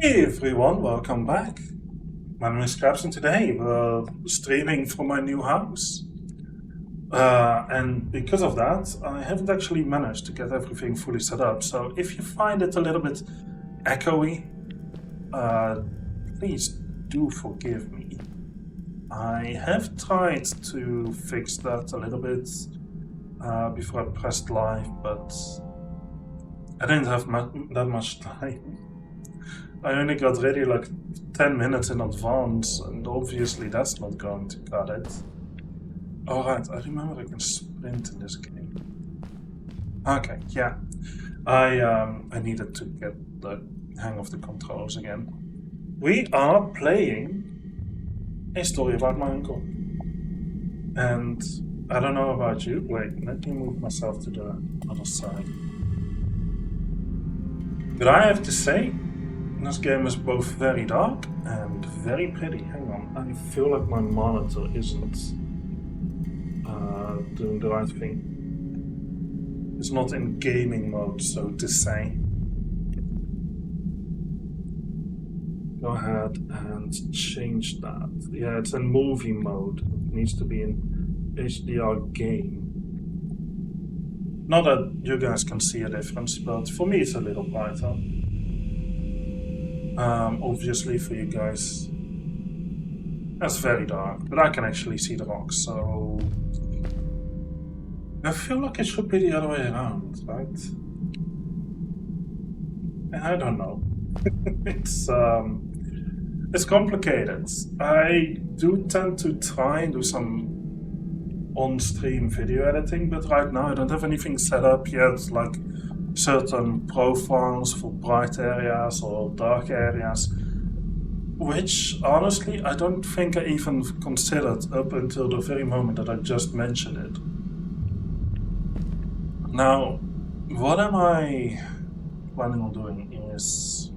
Hey everyone, welcome back. My name is Krabs and today we're streaming from my new house. And because of that, I haven't actually managed to get everything fully set up. So if you find it a little bit echoey, please do forgive me. I have tried to fix that a little bit before I pressed live, but I didn't have that much time. I only got ready like 10 minutes in advance, and obviously that's not going to cut it. Alright, I remember I can sprint in this game. Okay, yeah. I needed to get the hang of the controls again. We are playing a story about my uncle. And I don't know about you. Wait, let me move myself to the other side. But I have to say, this game is both very dark and very pretty. Hang on, I feel like my monitor isn't doing the right thing. It's not in gaming mode, so to say. Go ahead and change that. Yeah, it's in movie mode. It needs to be in HDR game. Not that you guys can see a difference, but for me it's a little brighter. Obviously for you guys, that's very dark, but I can actually see the rocks, so I feel like it should be the other way around, right? I don't know. It's complicated. I do tend to try and do some on-stream video editing, but right now I don't have anything set up yet, like certain profiles for bright areas or dark areas, which honestly I don't think I even considered up until the very moment that I just mentioned it. Now, what am I planning on doing is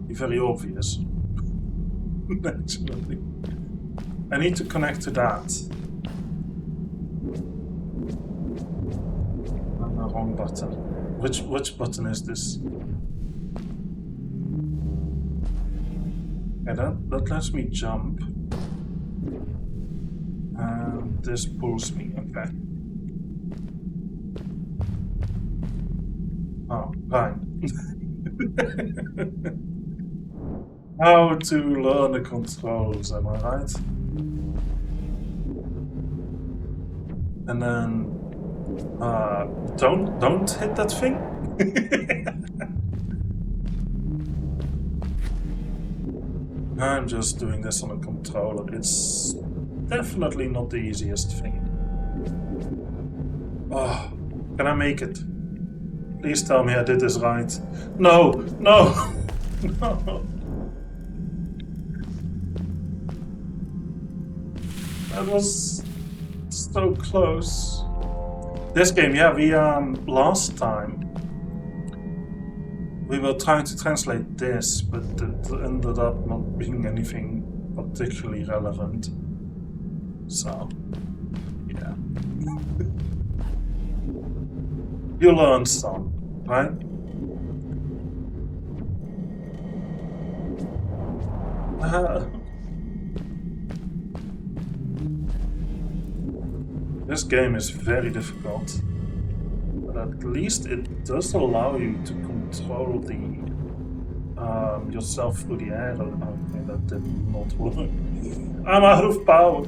very obvious. Actually, I need to connect to that. Wrong button. Which button is this? Okay, that lets me jump. And this pulls me, okay. Oh, right. How to learn the controls, am I right? And then don't hit that thing. I'm just doing this on a controller. It's definitely not the easiest thing. Oh, can I make it? Please tell me I did this right. No, no, no. That was so close. This game, yeah, we last time we were trying to translate this, but it ended up not being anything particularly relevant. So, yeah. You learned some, right? This game is very difficult, but at least it does allow you to control the yourself through the air. Okay, that did not work. I'm out of power.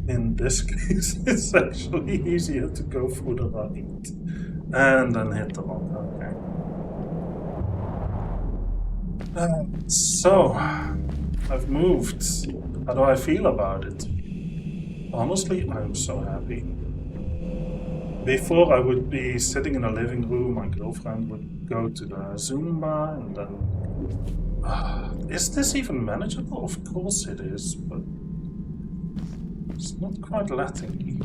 In this case, it's actually easier to go through the right and then hit the rock. Okay. So, I've moved. How do I feel about it? Honestly, I'm so happy. Before I would be sitting in a living room, my girlfriend would go to the Zumba, and then... is this even manageable? Of course it is, but it's not quite letting me.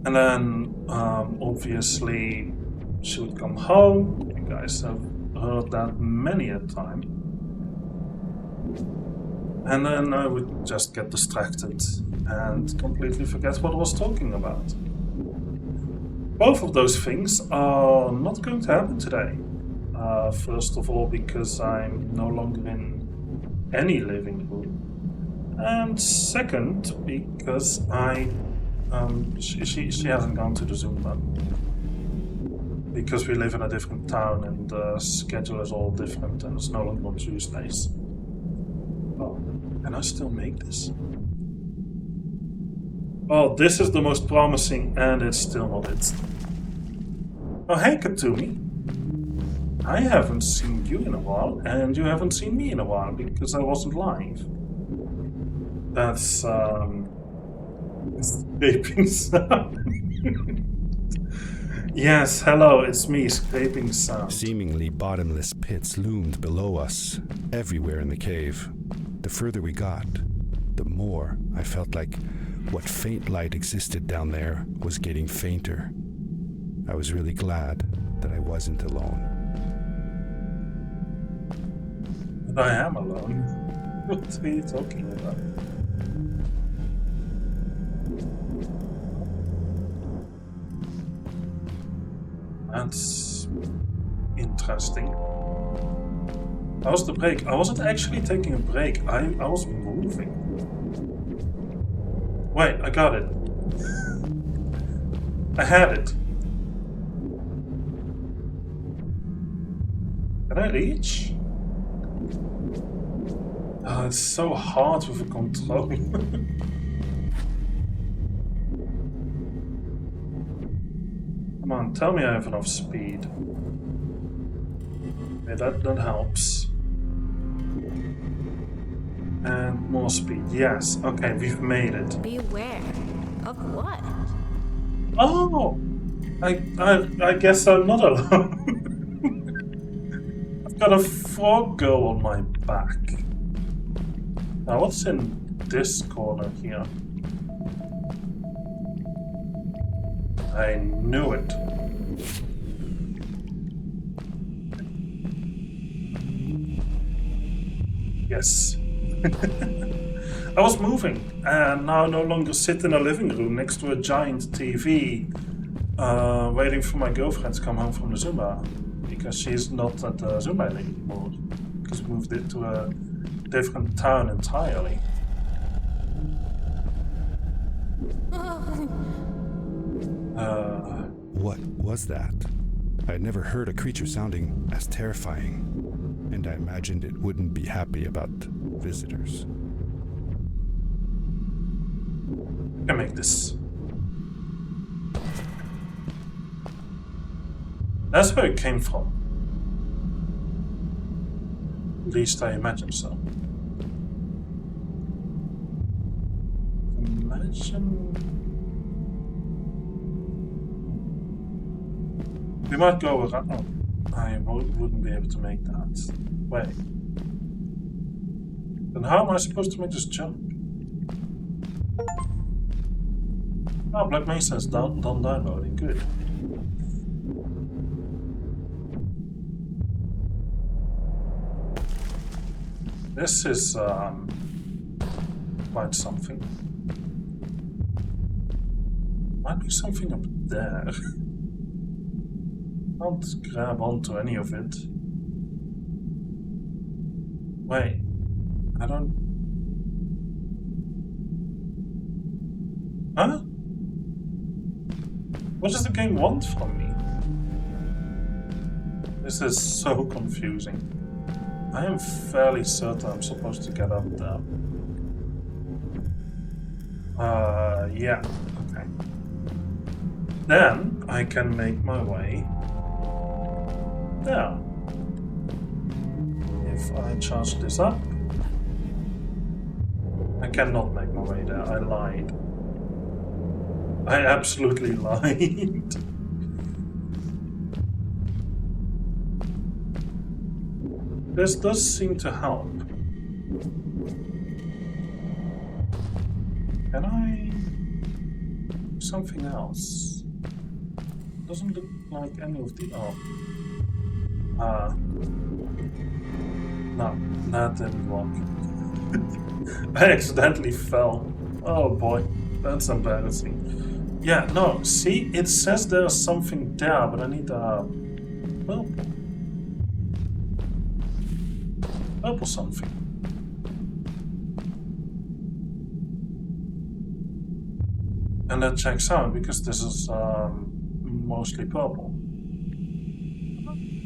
And then, obviously, she would come home. You guys have heard that many a time. And then I would just get distracted and completely forget what I was talking about. Both of those things are not going to happen today. First of all, because I'm no longer in any living room. And second, because she hasn't gone to the Zumba. Because we live in a different town and the schedule is all different and it's no longer on Tuesdays. Oh, can I still make this? Oh, this is the most promising and it's still not it. Oh, hey Katumi. I haven't seen you in a while and you haven't seen me in a while because I wasn't live. That's scraping sound. Yes, hello, it's me, scraping sound. Seemingly bottomless pits loomed below us, everywhere in the cave. The further we got, the more I felt like what faint light existed down there was getting fainter. I was really glad that I wasn't alone. But I am alone. What are you talking about? That's interesting. How's the break? I wasn't actually taking a break. I was moving. Wait, I got it. I had it. Can I reach? Oh, it's so hard with the control. Come on, tell me I have enough speed. Okay, that helps. And more speed, yes. Okay, we've made it. Beware of what? Oh! I guess I'm not alone. I've got a frog girl on my back. Now what's in this corner here? I knew it. Yes. I was moving and now I no longer sit in a living room next to a giant TV waiting for my girlfriend to come home from the Zumba because she's not at the Zumba anymore because we moved it to a different town entirely. What was that? I had never heard a creature sounding as terrifying, and I imagined it wouldn't be happy about visitors. I can make this. That's where it came from. At least I imagine so. Imagine... We might go around... Oh, I wouldn't be able to make that. Wait. Then how am I supposed to make this jump? Oh, Black Mesa is done downloading. Good. This is quite something. Might be something up there. Can't grab onto any of it. Wait, I don't... Huh? What does the game want from me? This is so confusing. I am fairly certain I'm supposed to get up there. Yeah, okay. Then I can make my way there. If I charge this up, I cannot make my way there. I lied. I absolutely lied. This does seem to help. Can I do something else? Doesn't look like any of the... Oh. No, that didn't work. I accidentally fell Oh boy, that's embarrassing. Yeah, no, see, it says there's something there, but I need a purple. Purple something. And that checks out because this is mostly purple.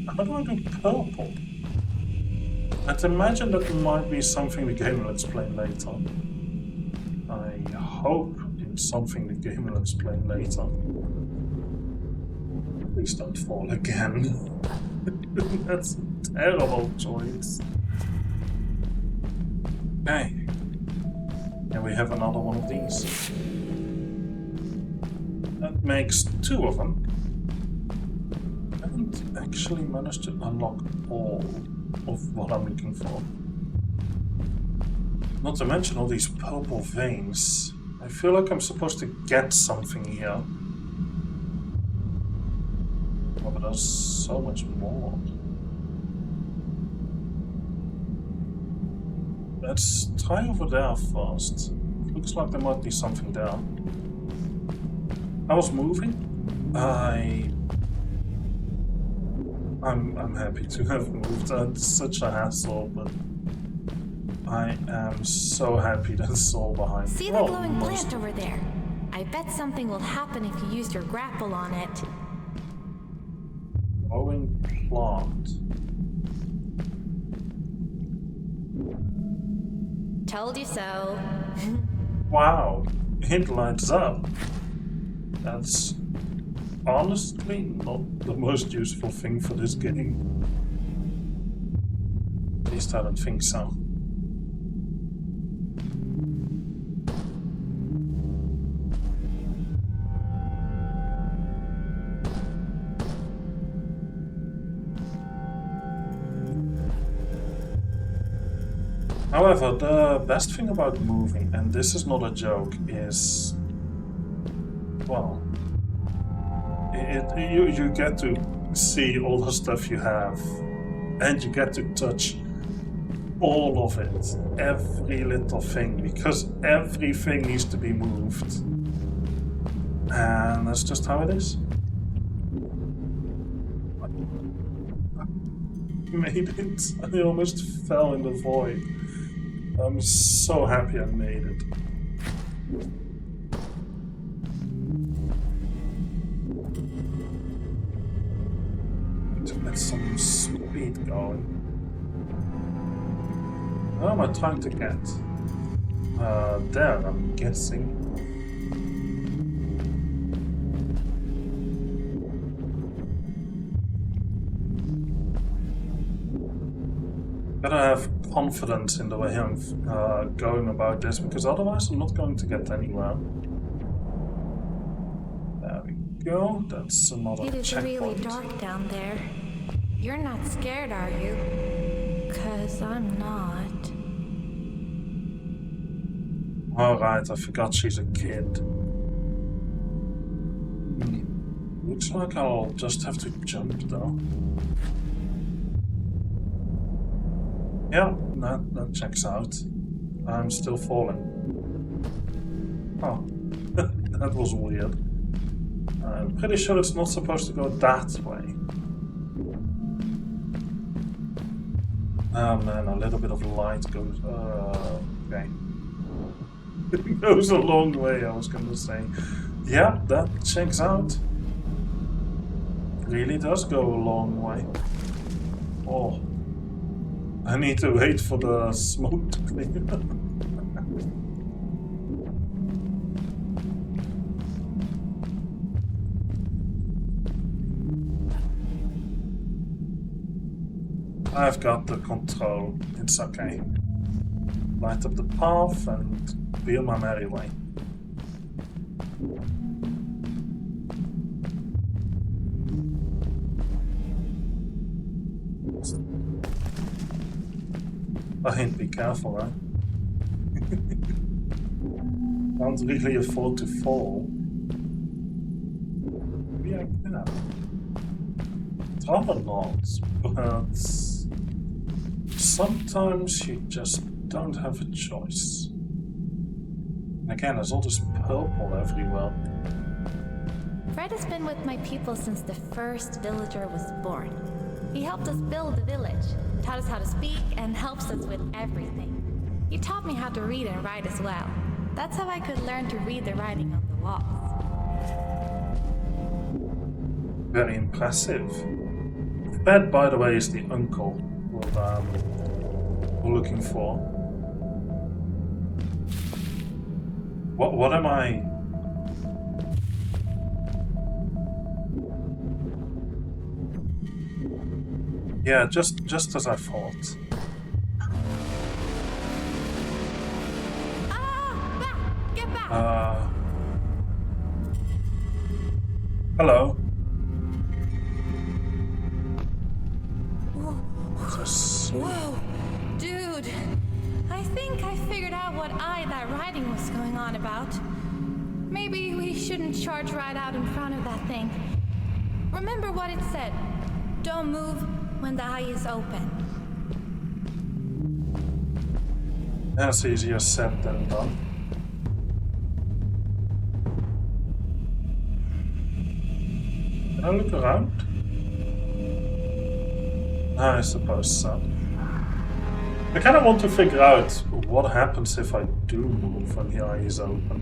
How do I do purple? I'd imagine that might be something the game will explain later. I hope it's something the game will explain later. Please don't fall again. That's a terrible choice. Okay. And we have another one of these. That makes 2 of them. I haven't actually managed to unlock all of what I'm looking for. Not to mention all these purple veins. I feel like I'm supposed to get something here. Oh, but there's so much more. Let's try over there first. Looks like there might be something there. I was moving. I'm happy to have moved. It's such a hassle, but I am so happy that it's all behind me. See the glowing plant over there? I bet something will happen if you use your grapple on it. Glowing plant. Told you so. Wow, it lights up. That's honestly not the most useful thing for this game. At least I don't think so. However, the best thing about moving, and this is not a joke, is, well, you get to see all the stuff you have, and you get to touch all of it, every little thing, because everything needs to be moved. And that's just how it is. I made it. I almost fell in the void. I'm so happy I made it. To get some speed going. Where am I trying to get? There, I'm guessing. Gotta have confidence in the way I'm going about this, because otherwise I'm not going to get anywhere. There we go. That's another It is checkpoint. really dark down there. You're not scared, are you? 'Cause I'm not. Alright, I forgot she's a kid. Looks like I'll just have to jump though. Yeah, that checks out. I'm still falling. Oh, that was weird. I'm pretty sure it's not supposed to go that way. Oh man, a little bit of light goes... okay. It goes a long way, I was gonna say. Yeah, that checks out. Really does go a long way. Oh. I need to wait for the smoke to clear. I've got the control. It's okay. Light up the path and be on my merry way. I hint, be careful, right? Can't really afford to fall. Maybe I can. Rather not, but sometimes you just don't have a choice. And again, there's all this purple everywhere. Fred has been with my people since the first villager was born. He helped us build the village, taught us how to speak, and helps us with everything. He taught me how to read and write as well. That's how I could learn to read the writing on the walls. Very impressive. Fred, by the way, is the uncle we're looking for. What am I? Yeah, just as I thought. Get back! Hello. Whoa, dude. I think I figured out what that writing was going on about. Maybe we shouldn't charge right out in front of that thing. Remember what it said. Don't move when the eye is open. That's easier said than done. Can I look around? I suppose so. I kind of want to figure out what happens if I do move when the eye is open.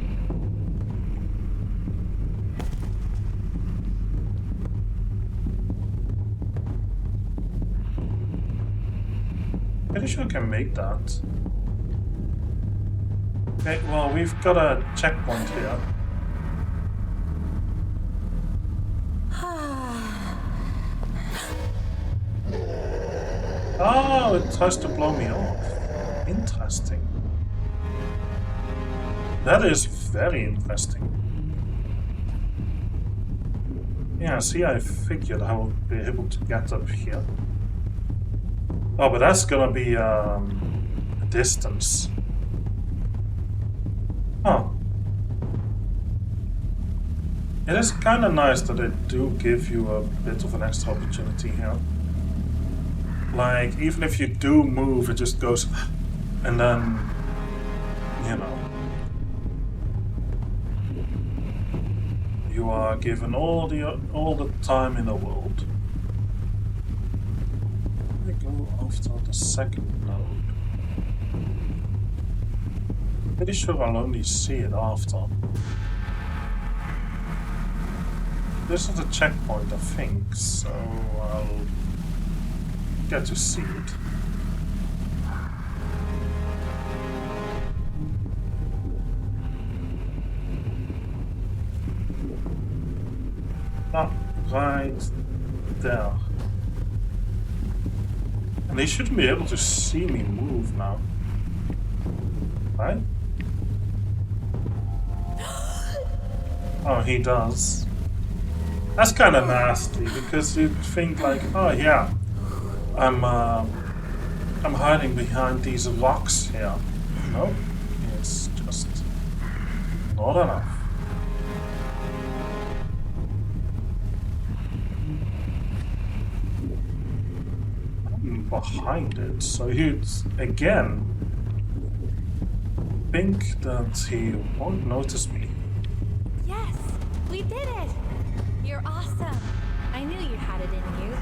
Pretty sure I can make that. Okay, well, we've got a checkpoint here. Oh, it tries to blow me off. Interesting. That is very interesting. Yeah, see, I figured I would be able to get up here. Oh, but that's gonna be a distance. Oh. It is kind of nice that they do give you a bit of an extra opportunity here. Like, even if you do move, it just goes, and then, you know, you are given all the time in the world. We go after the second node. Pretty sure I'll only see it after. This is the checkpoint, I think, so I'll get to see it. Ah, right there. And they shouldn't be able to see me move now. Right? Oh, he does. That's kind of nasty, because you'd think like, oh yeah, I'm hiding behind these rocks here. No, it's just not enough. I'm behind it, so you'd again think that he won't notice me. Yes, we did it! You're awesome. I knew you had it in you.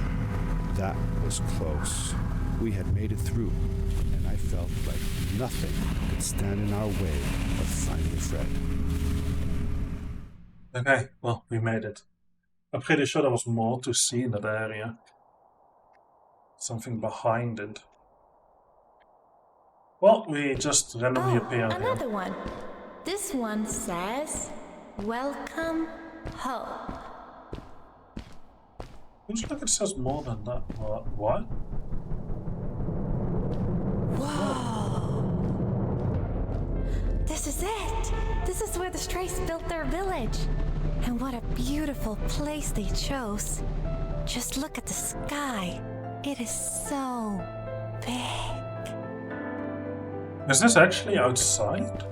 That was close. We had made it through, and I felt like nothing could stand in our way of finding Fred. Okay, well, we made it. I'm pretty sure there was more to see in that area. Something behind it. Well, we just randomly appeared here. Another one. This one says, "Welcome home." Looks like it says more than that. What? Whoa! This is it! This is where the Strays built their village. And what a beautiful place they chose. Just look at the sky. It is so big. Is this actually outside?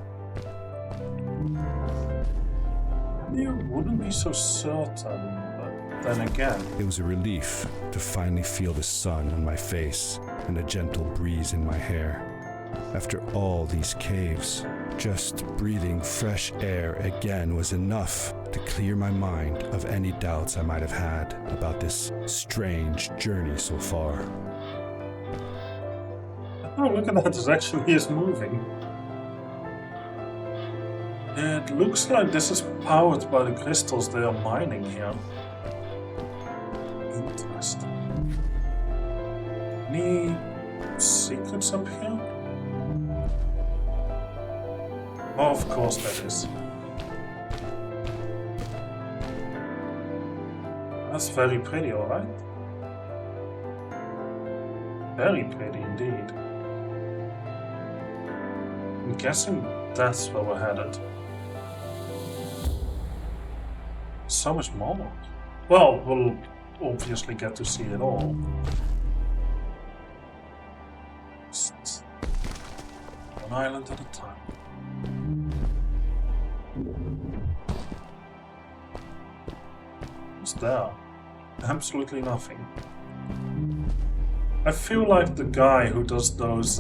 You wouldn't be so certain, but then again. It was a relief to finally feel the sun on my face and a gentle breeze in my hair. After all these caves, just breathing fresh air again was enough to clear my mind of any doubts I might have had about this strange journey so far. Oh, look at that, it actually is moving. It looks like this is powered by the crystals they are mining here. Interesting. Any secrets up here? Oh, of course that is. That's very pretty, alright? Very pretty indeed. I'm guessing that's where we're headed. So much more. Well, we'll obviously get to see it all. Just one island at a time. What's there? Absolutely nothing. I feel like the guy who does those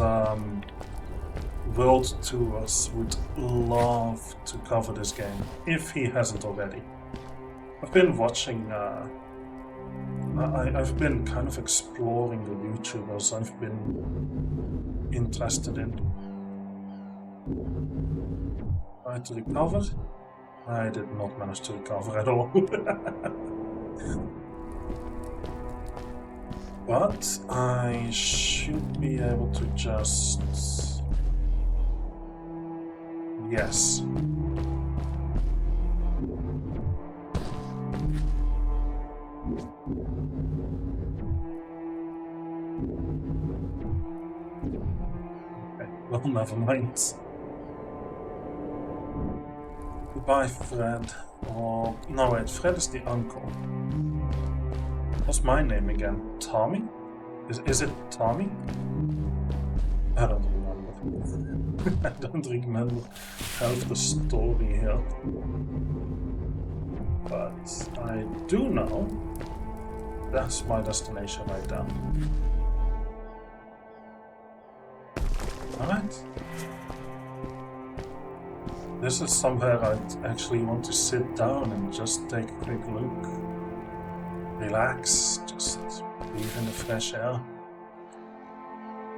world tours would love to cover this game, if he hasn't already. I've been watching, I've been kind of exploring the YouTubers I've been interested in. Try to recover? I did not manage to recover at all. But I should be able to just... Yes. Okay, well, never mind. Goodbye, Fred. Or... No, wait, Fred is the uncle. What's my name again? Tommy? Is it Tommy? I don't remember. I don't remember half the story here. But I do know that's my destination right there. Alright. This is somewhere I'd actually want to sit down and just take a quick look. Relax, just breathe in the fresh air.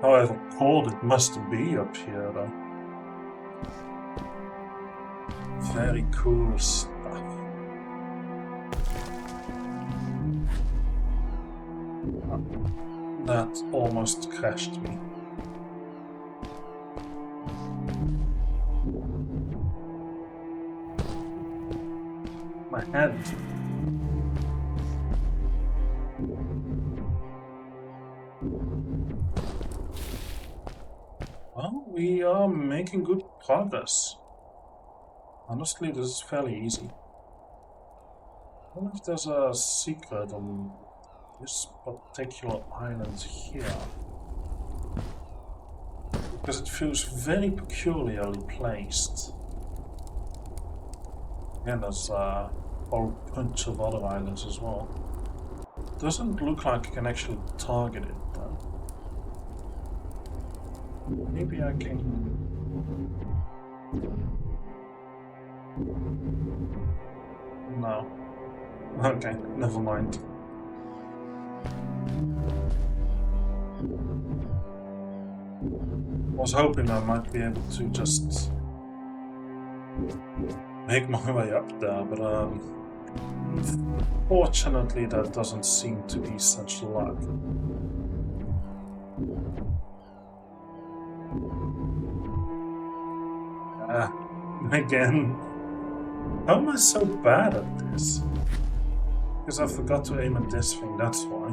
However cold it must be up here though. Very cool stuff. That almost crashed me. My head. Well, we are making good progress. Honestly, this is fairly easy. I wonder if there's a secret on this particular island here. Because it feels very peculiarly placed. Again, there's a whole bunch of other islands as well. Doesn't look like I can actually target it though. Maybe I can... No. Okay, never mind. I was hoping I might be able to just make my way up there, but fortunately that doesn't seem to be such luck. Again. How am I so bad at this? Because I forgot to aim at this thing, that's why.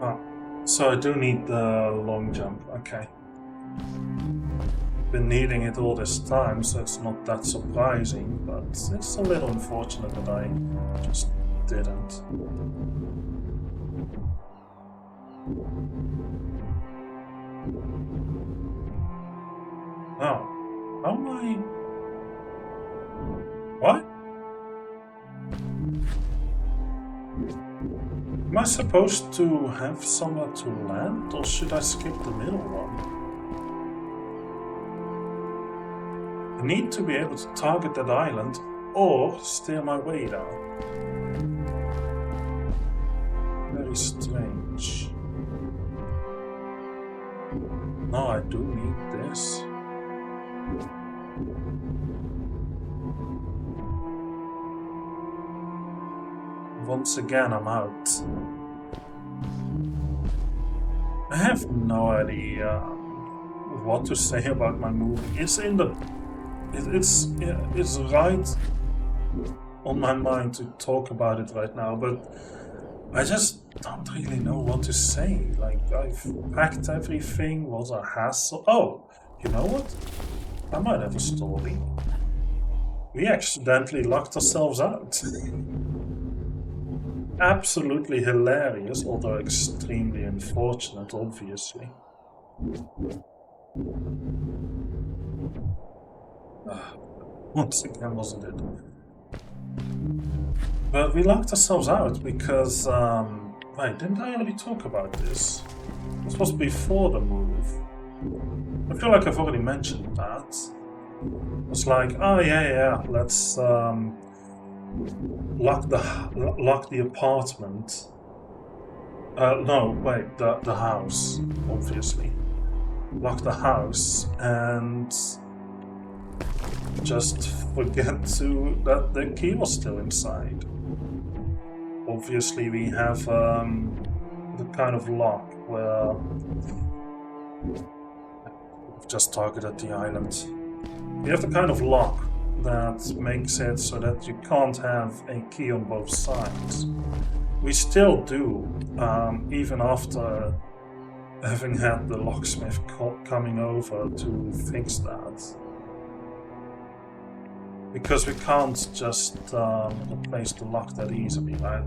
Oh, so I do need the long jump, okay. Been needing it all this time, so it's not that surprising, but it's a little unfortunate that I just didn't. Oh, how am I... What? Am I supposed to have somewhere to land, or should I skip the middle one? I need to be able to target that island or steer my way down. Very strange. No, I do need this. Once again, I'm out. I have no idea what to say about my movie. It's in the... It's right on my mind to talk about it right now, but I just don't really know what to say. Like, I've packed everything, was a hassle. Oh, you know what? I might have a story. We accidentally locked ourselves out. Absolutely hilarious, although extremely unfortunate, obviously. Once again, wasn't it? But we locked ourselves out because, wait, didn't I already talk about this? This was before the move. I feel like I've already mentioned that. It's like, oh yeah, let's lock the apartment. No, wait, the house, obviously. Lock the house and just forget that the key was still inside. Obviously, we have the kind of lock where we've just targeted the island. We have the kind of lock that makes it so that you can't have a key on both sides. We still do, even after having had the locksmith coming over to fix that. Because we can't just replace the lock that easily, right?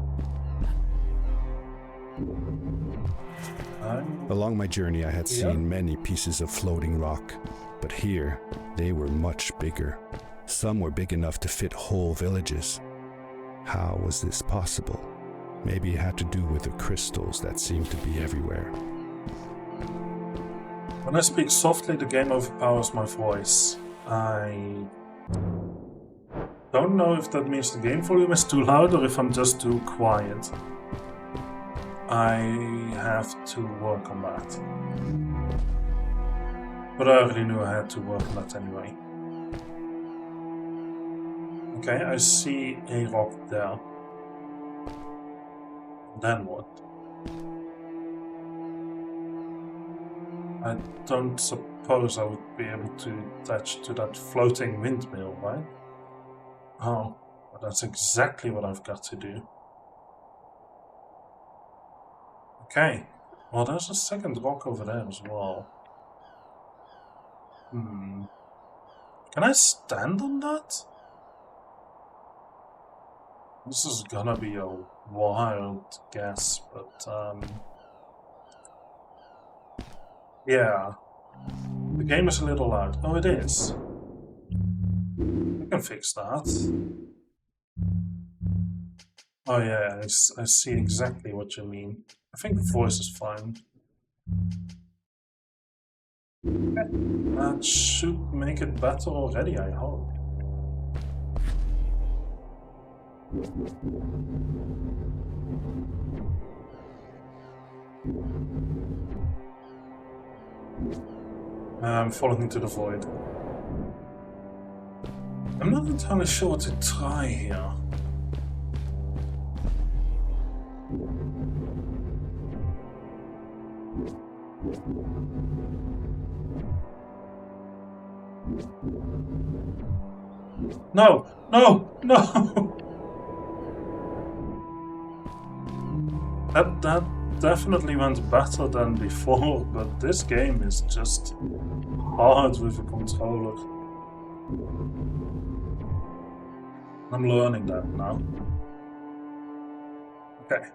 Along my journey, I had seen many pieces of floating rock, but here they were much bigger. Some were big enough to fit whole villages. How was this possible? Maybe it had to do with the crystals that seemed to be everywhere. When I speak softly, the game overpowers my voice. I don't know if that means the game volume is too loud or if I'm just too quiet. I have to work on that. But I already knew I had to work on that anyway. Okay, I see a rock there. Then what? I don't suppose I would be able to attach to that floating windmill, right? Oh, but that's exactly what I've got to do. Okay, well there's a second rock over there as well. Can I stand on that? This is gonna be a wild guess, but yeah. The game is a little loud. Oh, it is. I can fix that. Oh yeah, I see exactly what you mean. I think the voice is fine. Okay. That should make it better already, I hope. I'm falling into the void. I'm not entirely sure what to try here. No! No! No! That definitely went better than before, but this game is just hard with a controller. I'm learning that now. Okay,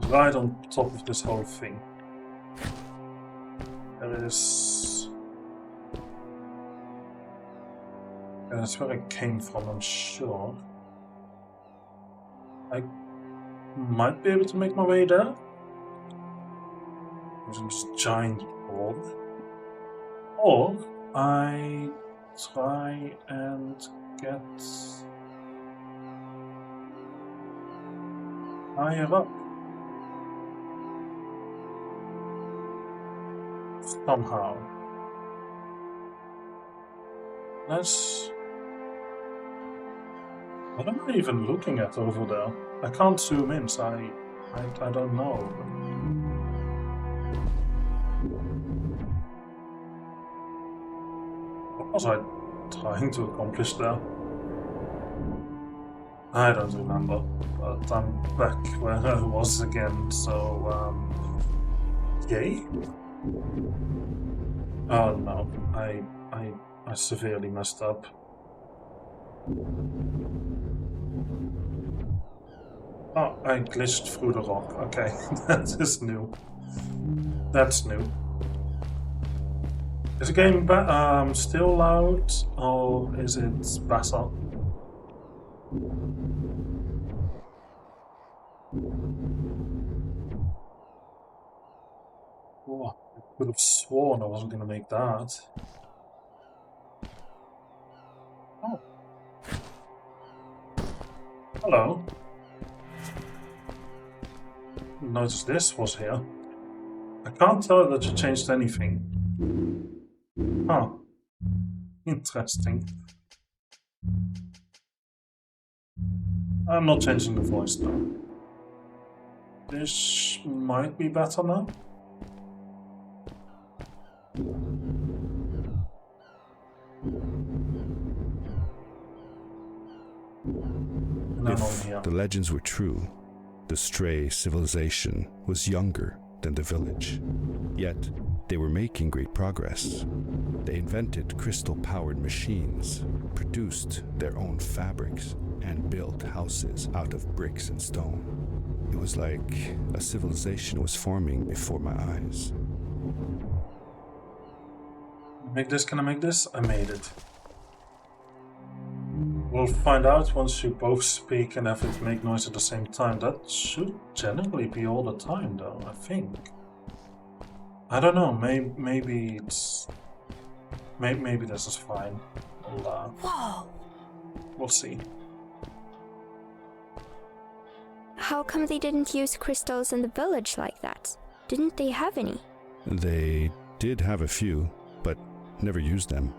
right on top of this whole thing. There is... That's where I came from, I'm sure. might be able to make my way there. Using this giant orb. Or I try and get higher up. Somehow. What am I even looking at over there? I can't zoom in, so I don't know. What was I trying to accomplish there? I don't remember, but I'm back where I was again, so, yay? Oh no, I severely messed up. Oh, I glitched through the rock. Okay, that is new. That's new. Is the game still loud, or is it better? Oh, I could have sworn I wasn't going to make that. Oh. Hello. Notice this was here. I can't tell that you changed anything. Huh. Interesting. I'm not changing the voice though. This might be better now. If the legends were true, the stray civilization was younger than the village. Yet, they were making great progress. They invented crystal-powered machines, produced their own fabrics, and built houses out of bricks and stone. It was like a civilization was forming before my eyes. Make this, can I make this? I made it. We'll find out once you both speak and have it make noise at the same time. That should generally be all the time though, I think. I don't know, maybe it's... Maybe this is fine. Whoa! We'll see. How come they didn't use crystals in the village like that? Didn't they have any? They did have a few, but never used them.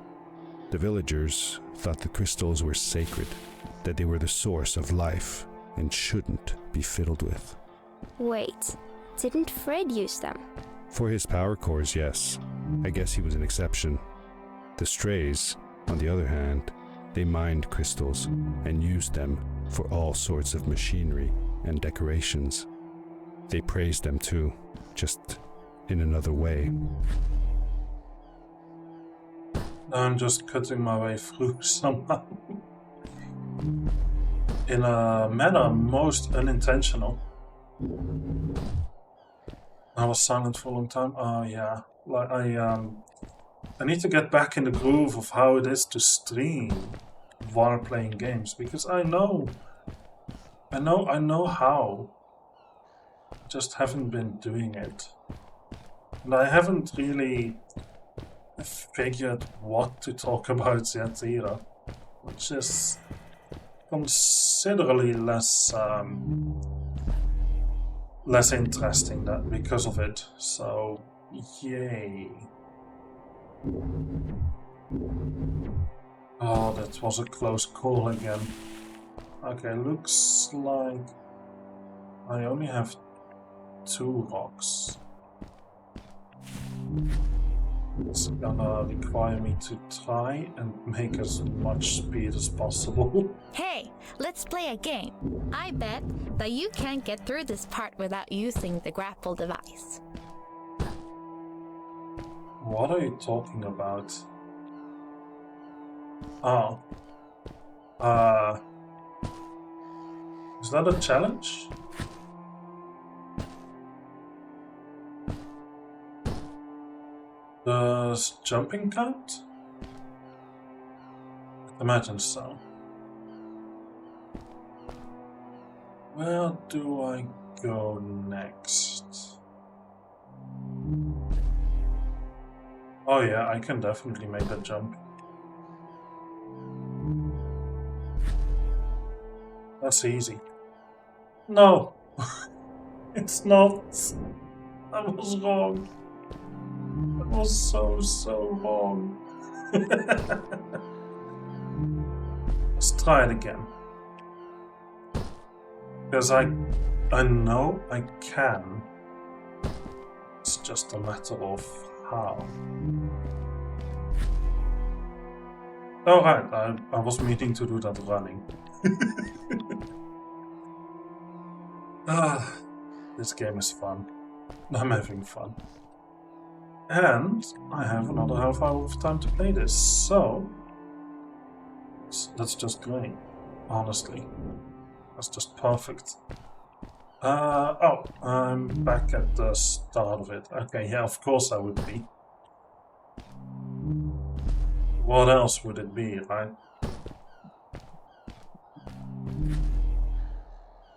The villagers thought the crystals were sacred, that they were the source of life and shouldn't be fiddled with. Wait, didn't Fred use them? For his power cores, yes. I guess he was an exception. The strays, on the other hand, they mined crystals and used them for all sorts of machinery and decorations. They praised them too, just in another way. I'm just cutting my way through somehow. In a manner most unintentional. I was silent for a long time. Oh yeah, like I need to get back in the groove of how it is to stream while playing games, because I know how. I just haven't been doing it, and I haven't really figured what to talk about yet either, which is considerably less interesting because of it. So yay. Oh, that was a close call again. Okay, looks like I only have 2 rocks. It's gonna require me to try and make as much speed as possible. Hey, let's play a game. I bet that you can't get through this part without using the grapple device. What are you talking about? Oh. Is that a challenge? Does jumping count? I imagine so. Where do I go next? Oh yeah, I can definitely make that jump. That's easy. No! It's not! I was wrong. I was so wrong. Let's try it again. Because I know I can. It's just a matter of how. Oh right, I was meaning to do that running. Ah, this game is fun. I'm having fun. And I have another half hour of time to play this, so that's just great, honestly. That's just perfect. Oh, I'm back at the start of it. Okay, yeah, of course I would be. What else would it be, right?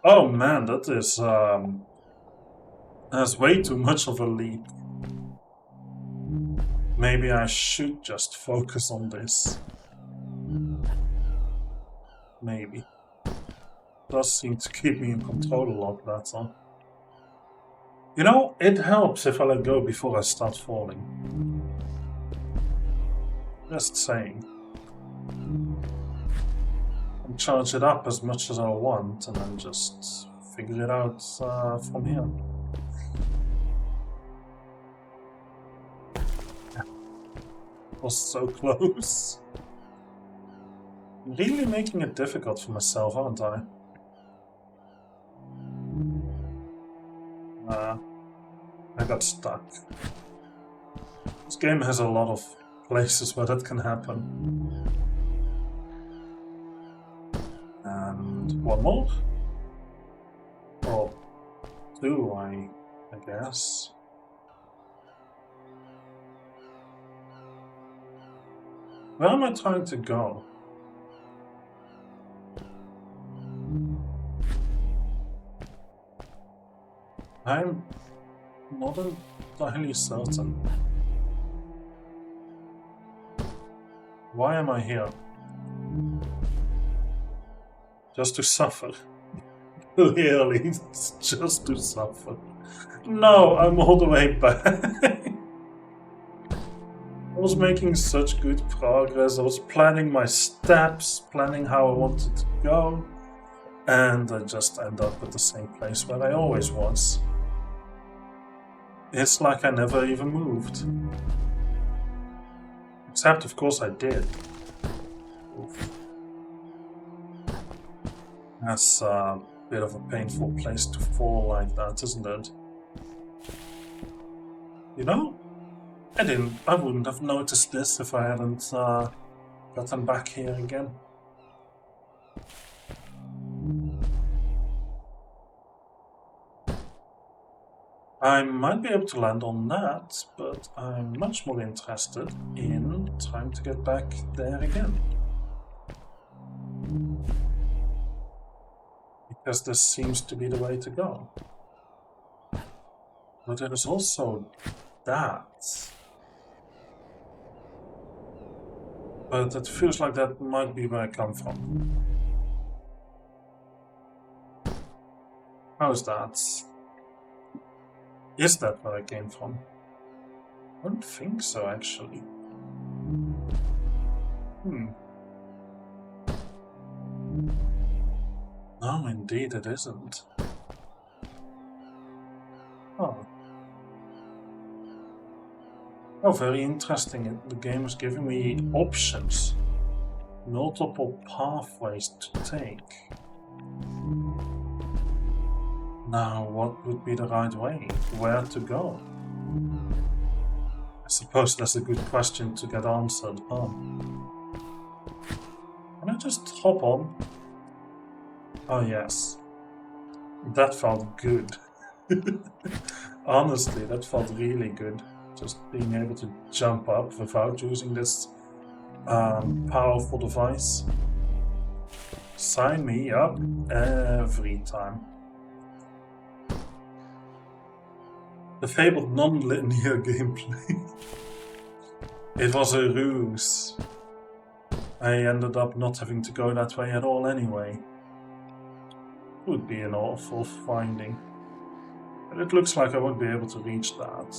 Oh man, that's way too much of a leap. Maybe I should just focus on this. Maybe. Does seem to keep me in control a lot, that's all. You know, it helps if I let go before I start falling. Just saying. And charge it up as much as I want and then just figure it out from here. Was so close. Really making it difficult for myself, aren't I? I got stuck. This game has a lot of places where that can happen. And one more? Or two, I guess. Where am I trying to go? I'm not entirely certain. Why am I here? Just to suffer. Clearly, it's just to suffer. No, I'm all the way back. I was making such good progress. I was planning my steps, planning how I wanted to go, and I just end up at the same place where I always was. It's like I never even moved. Except, of course, I did. Oof. That's a bit of a painful place to fall like that, isn't it? You know, I wouldn't have noticed this if I hadn't gotten back here again. I might be able to land on that, but I'm much more interested in trying to get back there again. Because this seems to be the way to go. But there is also that. But it feels like that might be where I come from. How's that? Is that where I came from? I don't think so, actually. No, indeed it isn't. Oh. Oh, very interesting. The game is giving me options. Multiple pathways to take. Now, what would be the right way? Where to go? I suppose that's a good question to get answered, huh? Can I just hop on? Oh yes. That felt good. Honestly, that felt really good. Just being able to jump up without using this powerful device. Sign me up every time. The fabled non-linear gameplay. It was a ruse. I ended up not having to go that way at all anyway. Would be an awful finding. But it looks like I won't be able to reach that.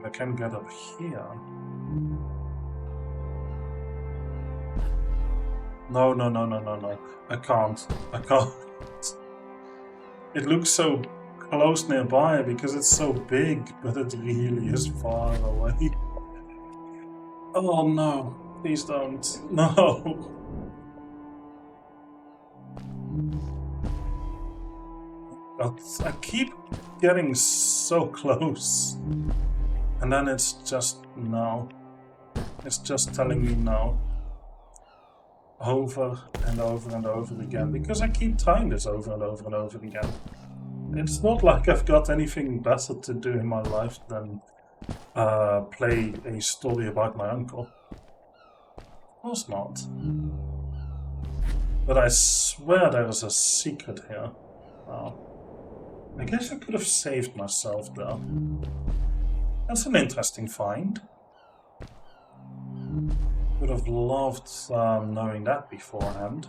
I can get up here. No. I can't. It looks so close nearby because it's so big, but it really is far away. Oh no, please don't. No. But I keep getting so close. And then it's just no. It's just telling me no. Over and over and over again. Because I keep trying this over and over and over again. It's not like I've got anything better to do in my life than play a story about my uncle. Of course not. But I swear there is a secret here. I guess I could have saved myself there. That's an interesting find. Would have loved knowing that beforehand.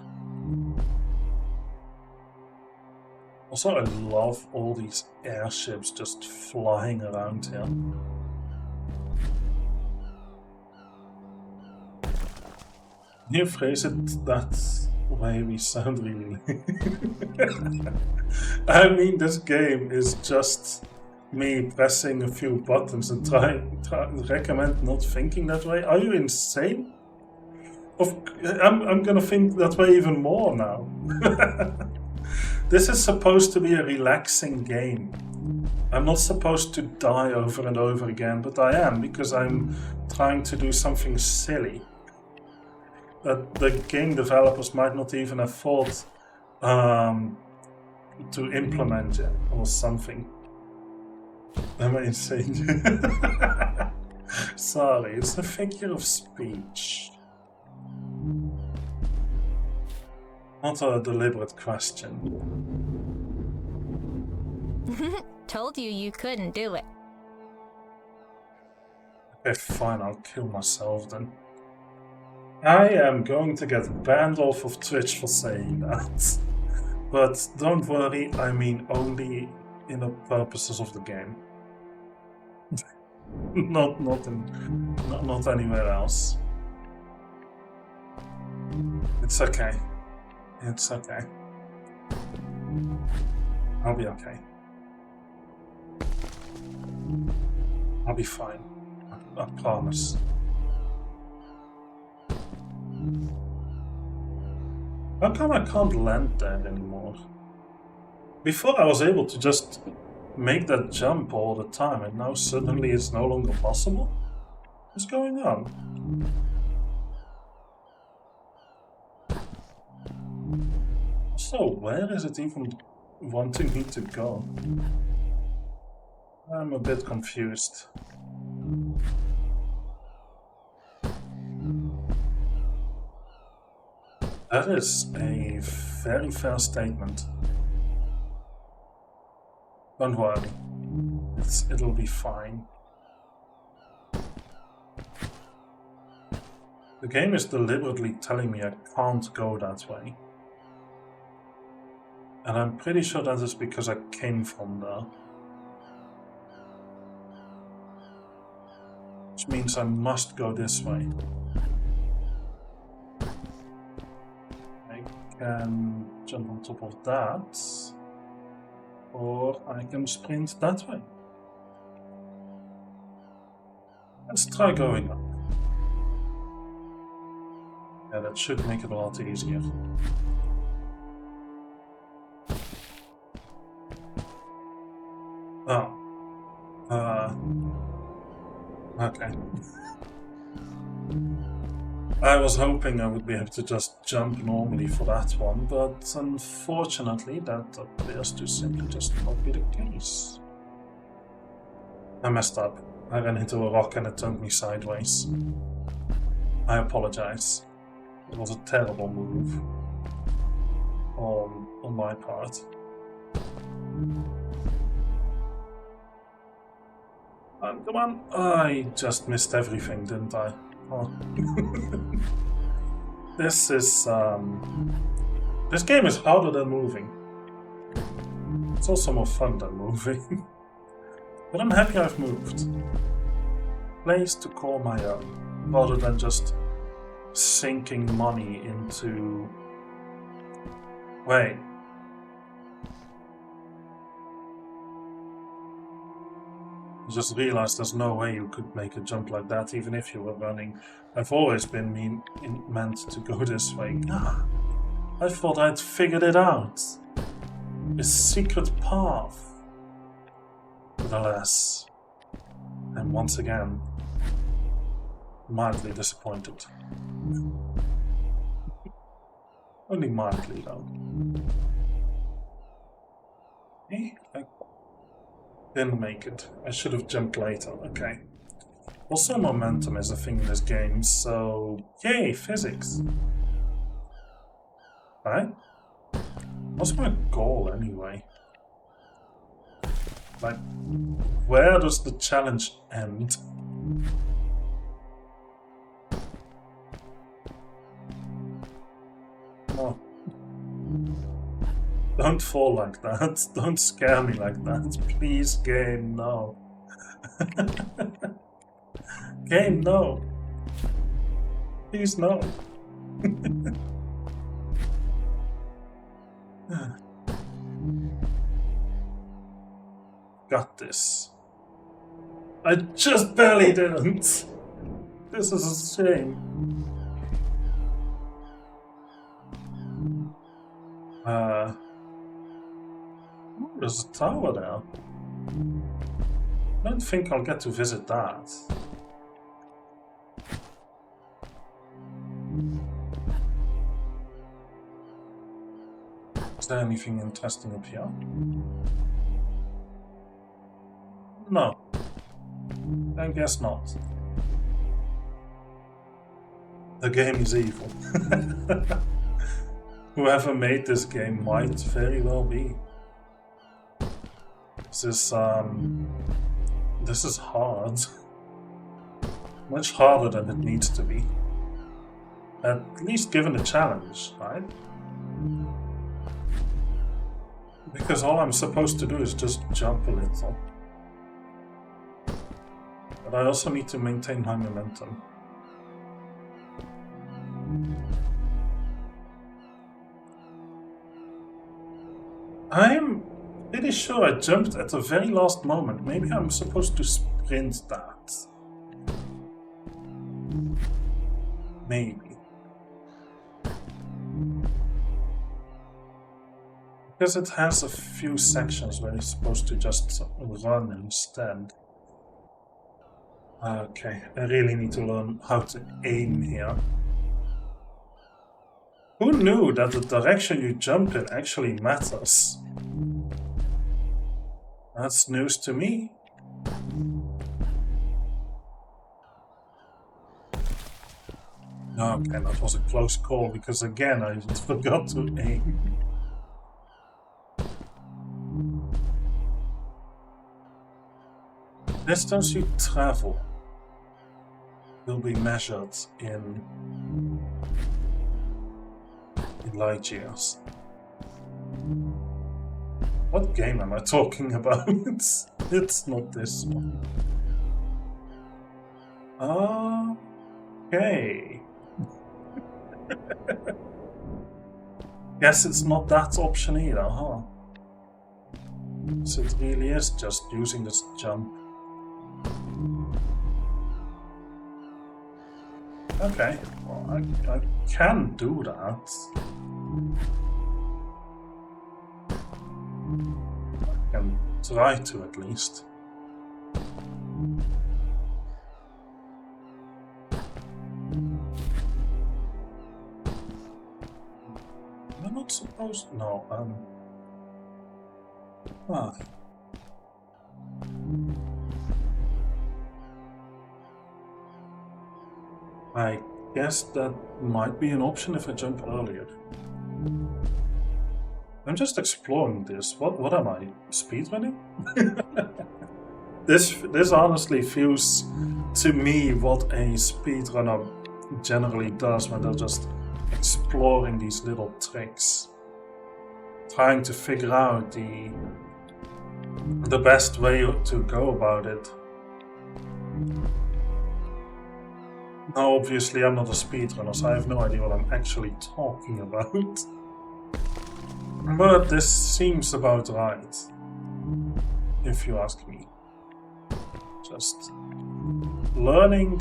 Also, I love all these airships just flying around here. Can you phrase it that way we sound really... I mean, this game is just me pressing a few buttons and recommend not thinking that way. Are you insane? I'm gonna think that way even more now. This is supposed to be a relaxing game. I'm not supposed to die over and over again, but I am, because I'm trying to do something silly that the game developers might not even have thought to implement it or something. Am I insane? Sorry, it's a figure of speech. Not a deliberate question. Told you couldn't do it. Okay, fine, I'll kill myself then. I am going to get banned off of Twitch for saying that. But don't worry, I mean only in the purposes of the game. not anywhere else. It's okay. It's okay. I'll be okay. I'll be fine. I promise. How come I can't land there anymore? Before I was able to just make that jump all the time, and now suddenly it's no longer possible? What's going on? So, where is it even wanting me to go? I'm a bit confused. That is a very fair statement. Don't worry, it'll be fine. The game is deliberately telling me I can't go that way. And I'm pretty sure that is because I came from there. Which means I must go this way. I can jump on top of that. Or I can sprint that way. Let's try going up. Yeah, that should make it a lot easier. Oh. Okay. I was hoping I would be able to just jump normally for that one, but unfortunately that appears to simply just not be the case. I messed up. I ran into a rock and it turned me sideways. I apologize. It was a terrible move on my part. Come on! I just missed everything, didn't I? Oh. This is this game is harder than moving. It's also more fun than moving. But I'm happy I've moved. Place to call my own, rather than just sinking money into... Wait. I just realized there's no way you could make a jump like that, even if you were running. I've always been meant to go this way. Ah, I thought I'd figured it out. A secret path. But alas, I'm once again mildly disappointed. Only mildly, though. I didn't make it. I should have jumped later. Okay. Also, momentum is a thing in this game, so yay, physics. Right? What's my goal anyway? Like, where does the challenge end? Oh. Don't fall like that. Don't scare me like that. Please, game, no. Game, no. Please, no. Got this. I just barely didn't. This is a shame. There's a tower there. I don't think I'll get to visit that. Is there anything interesting up here? No. I guess not. The game is evil. Whoever made this game might very well be. This is hard. Much harder than it needs to be. At least given a challenge, right? Because all I'm supposed to do is just jump a little. But I also need to maintain my momentum. I'm pretty sure I jumped at the very last moment. Maybe I'm supposed to sprint that. Maybe. Because it has a few sections where you're supposed to just run instead. Okay, I really need to learn how to aim here. Who knew that the direction you jump in actually matters? That's news to me. Okay, that was a close call because again I forgot to aim. Distance you travel will be measured in light years. What game am I talking about? It's not this one. Okay. Guess it's not that option either, huh? So it really is just using this jump. Okay, well, I can do that. I can try to at least. Am I not supposed? No. Ah. I guess that might be an option if I jump earlier. I'm just exploring this. What am I? Speedrunning? This honestly feels to me what a speedrunner generally does when they're just exploring these little tricks. Trying to figure out the best way to go about it. Now obviously I'm not a speedrunner, so I have no idea what I'm actually talking about. But this seems about right, if you ask me. Just learning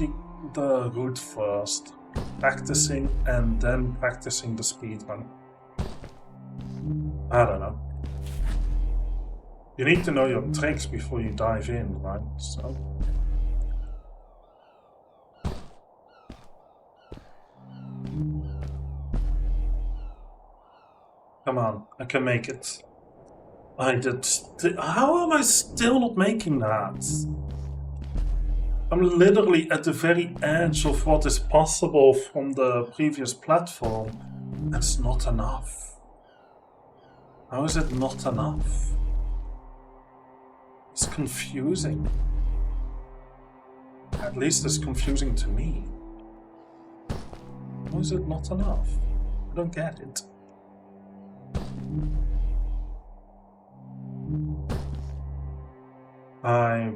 the route first, practicing, and then practicing the speedrun. I don't know. You need to know your tricks before you dive in, right? So. Come on, I can make it. How am I still not making that? I'm literally at the very edge of what is possible from the previous platform. That's not enough. How is it not enough? It's confusing. At least it's confusing to me. How is it not enough? I don't get it. I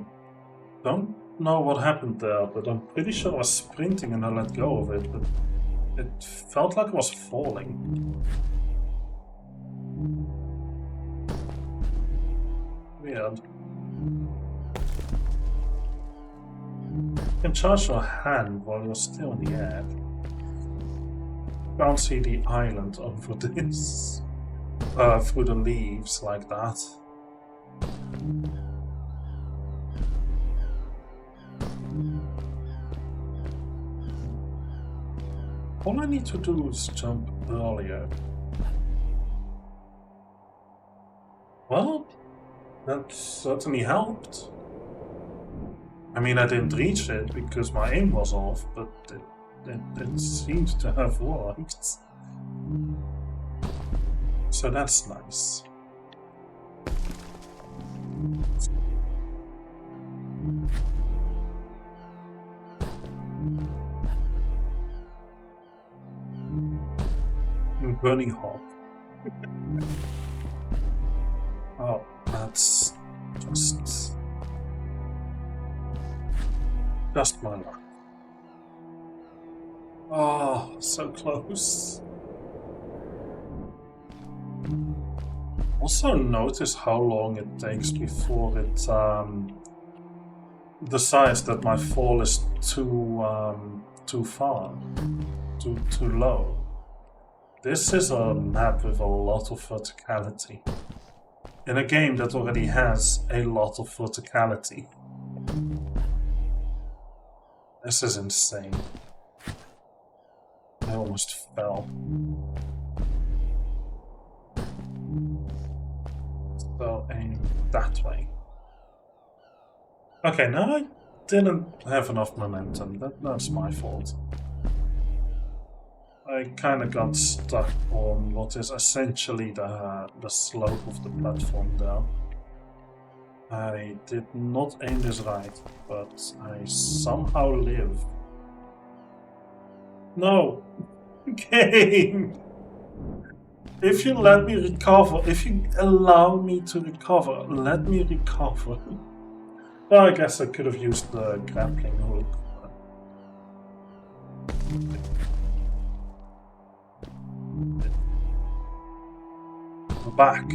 don't know what happened there, but I'm pretty sure I was sprinting and I let go of it, but it felt like I was falling. Weird. You can charge your hand while you're still in the air. Can't see the island over this. Through the leaves like that. All I need to do is jump earlier. Well, that certainly helped. I mean, I didn't reach it because my aim was off, but it seemed to have worked. So that's nice. Bunny hop. Oh, that's just my luck. Oh, so close. Also notice how long it takes before it decides that my fall is too far, too low. This is a map with a lot of verticality. In a game that already has a lot of verticality. This is insane. I almost fell. So aim that way. Okay, now I didn't have enough momentum. That's my fault. I kind of got stuck on what is essentially the slope of the platform there. I did not aim this right, but I somehow lived. No! Game! If you let me recover, if you allow me to recover, let me recover. Well, I guess I could have used the grappling hook. Back.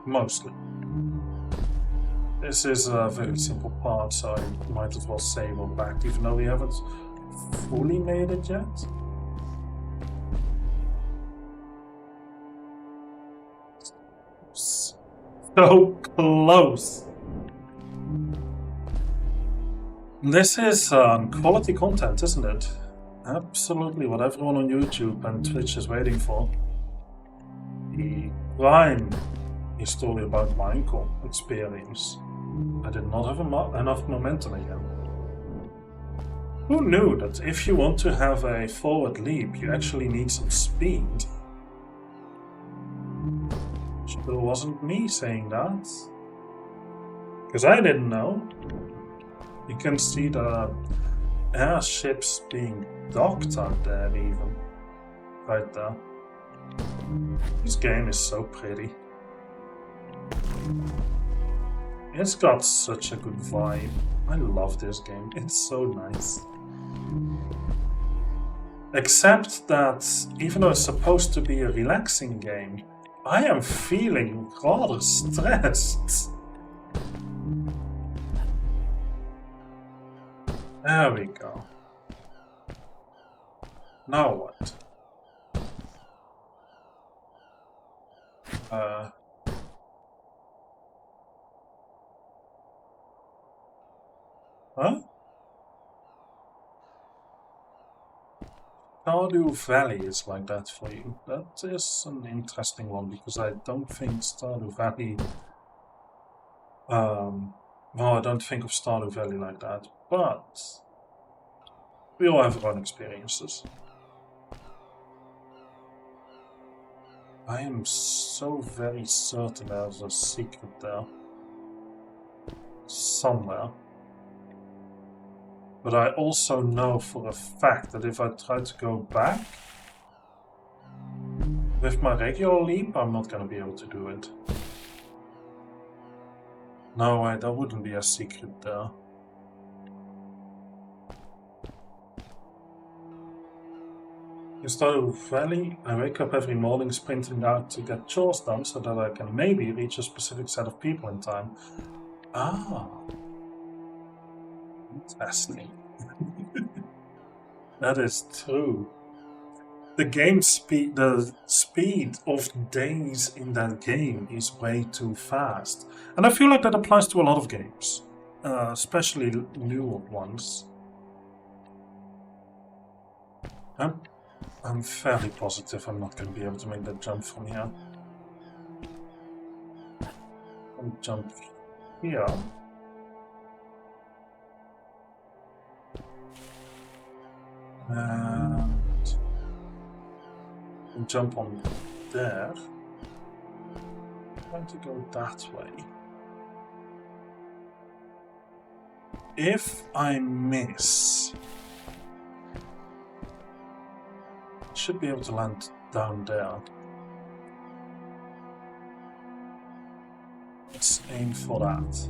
Mostly. This is a very simple part, so I might as well say we're back, even though we haven't fully made it yet. So close! This is quality content, isn't it? Absolutely what everyone on YouTube and Twitch is waiting for. The prime story about my ankle experience. I did not have enough momentum again. Who knew that if you want to have a forward leap, you actually need some speed? Sure wasn't me saying that. Because I didn't know. You can see the airships being docked out there even. Right there. This game is so pretty. It's got such a good vibe. I love this game. It's so nice. Except that, even though it's supposed to be a relaxing game, I am feeling rather stressed. There we go. Now what? Huh? Stardew Valley is like that for you. That is an interesting one, because I don't think Stardew Valley... well, I don't think of Stardew Valley like that, but... we all have our own experiences. I am so very certain there's a secret there. Somewhere. But I also know for a fact that if I try to go back with my regular leap, I'm not going to be able to do it. No way, there wouldn't be a secret there. In Stardew Valley, I wake up every morning sprinting out to get chores done so that I can maybe reach a specific set of people in time. Ah. Interesting. That is true. The speed of days in that game is way too fast. And I feel like that applies to a lot of games. Especially newer ones. I'm fairly positive I'm not going to be able to make that jump from here. I'll jump here. And jump on there. I'm going to go that way. If I miss, I should be able to land down there. Let's aim for that.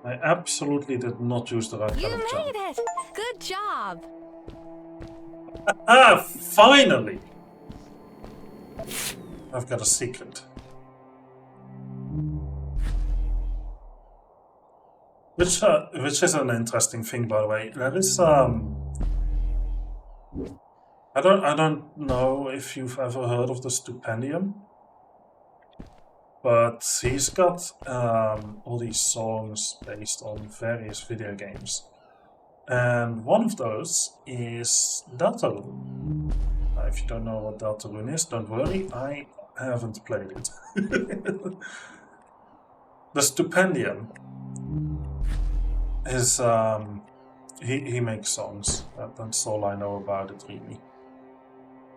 I absolutely did not use the right kind of jump. You made it! Good job! Ah, finally! I've got a secret. Which is an interesting thing, by the way. There is I don't know if you've ever heard of the Stupendium, but he's got all these songs based on various video games. And one of those is Deltarune. If you don't know what Deltarune is, don't worry, I haven't played it. The Stupendium is, he makes songs. That's all I know about it, really.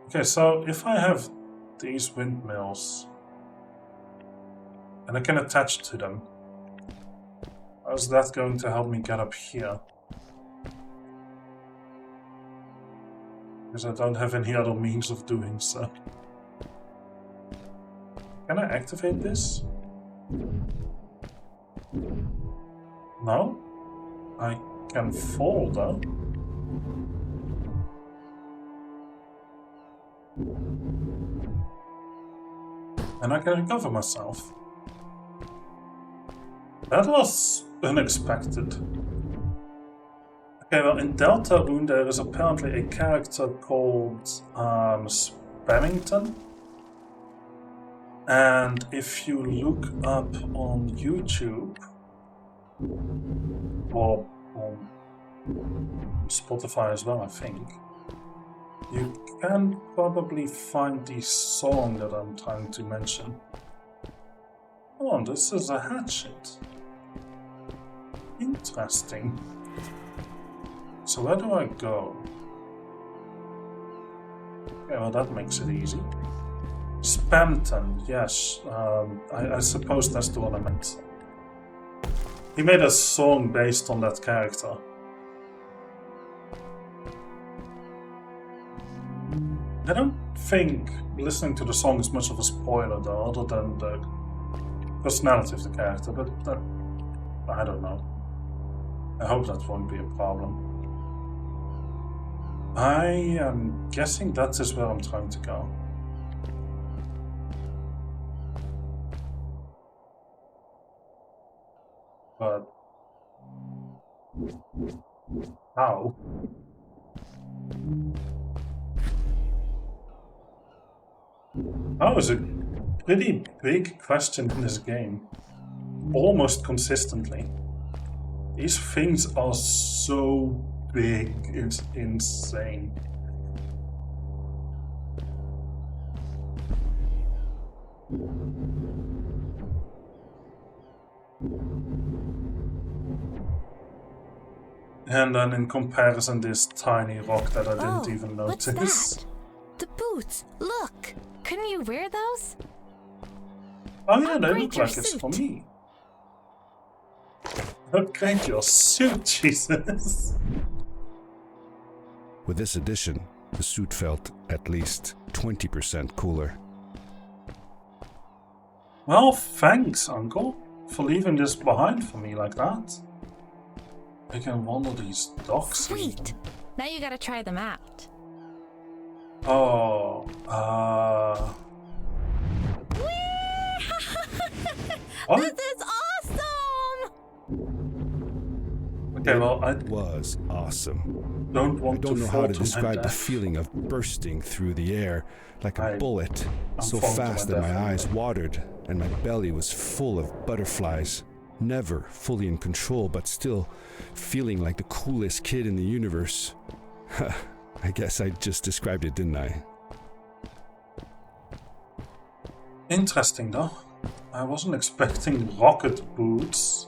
Okay, so if I have these windmills, and I can attach to them, how's that going to help me get up here? Because I don't have any other means of doing so. Can I activate this? No? I can fall though. And I can recover myself. That was unexpected. Okay, well, in Deltarune there is apparently a character called Spammington. And if you look up on YouTube, or on Spotify as well, I think, you can probably find the song that I'm trying to mention. Oh, this is a hatchet. Interesting. So where do I go? Okay, well that makes it easy. Spampton, yes. I suppose that's the one I meant. He made a song based on that character. I don't think listening to the song is much of a spoiler though, other than the personality of the character, but that, I don't know. I hope that won't be a problem. I am guessing that is where I'm trying to go. But how? That was a pretty big question in this game. Almost consistently. These things are so big, it's insane. And then in comparison, this tiny rock that I didn't even notice. What's that? The boots. Look. Couldn't you wear those? Oh yeah, they Upgrade look your like it's for suit. me. Upgrade your suit, Jesus. With this addition, the suit felt at least 20% cooler. Well, thanks, Uncle, for leaving this behind for me like that. I can wander these docks. Sweet. Now you gotta try them out. Oh, what? This is awesome! Okay, well, I It was awesome. don't I want don't to know fall how to to my describe the death. feeling of bursting through the air like a bullet, I'm so falling to my fast that my death eyes anyway. watered and my belly was full of butterflies. Never fully in control, but still feeling like the coolest kid in the universe. I guess I just described it, didn't I? Interesting, though. I wasn't expecting rocket boots.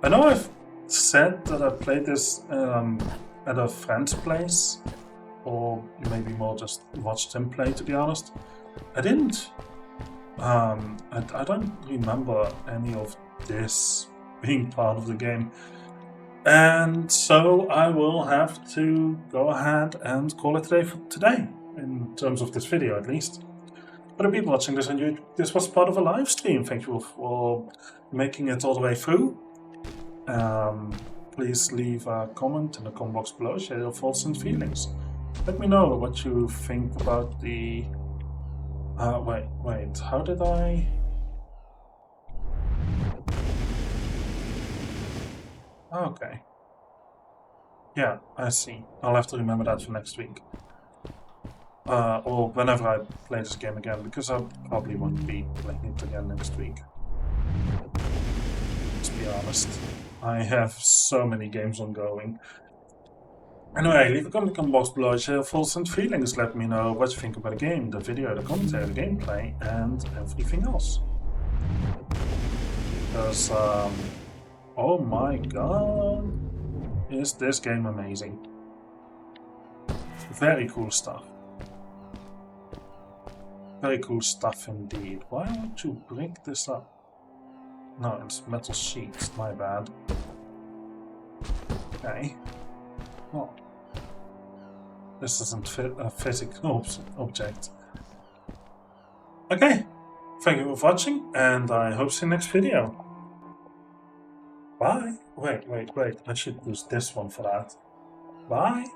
I know I've said that I played this at a friend's place, or maybe more just watched him play, to be honest. I didn't. I don't remember any of this being part of the game. And so I will have to go ahead and call it today for today, in terms of this video at least. For the people watching this on YouTube, this was part of a live stream. Thank you for making it all the way through. Please leave a comment in the comment box below, share your thoughts and feelings. Let me know what you think about the... wait, how did I... Okay. Yeah, I see. I'll have to remember that for next week. Or whenever I play this game again, because I probably won't be playing it again next week. Let's be honest. I have so many games ongoing. Anyway, leave a comment in the comment box below, share your thoughts and feelings. Let me know what you think about the game, the video, the commentary, the gameplay, and everything else. Because, oh my god, is this game amazing. Very cool stuff. Very cool stuff indeed. Why would you break this up? No, it's metal sheets, my bad. Okay. Oh. This isn't a physical object. Okay. Thank you for watching, and I hope to see you next video. Bye. Wait. I should use this one for that. Bye.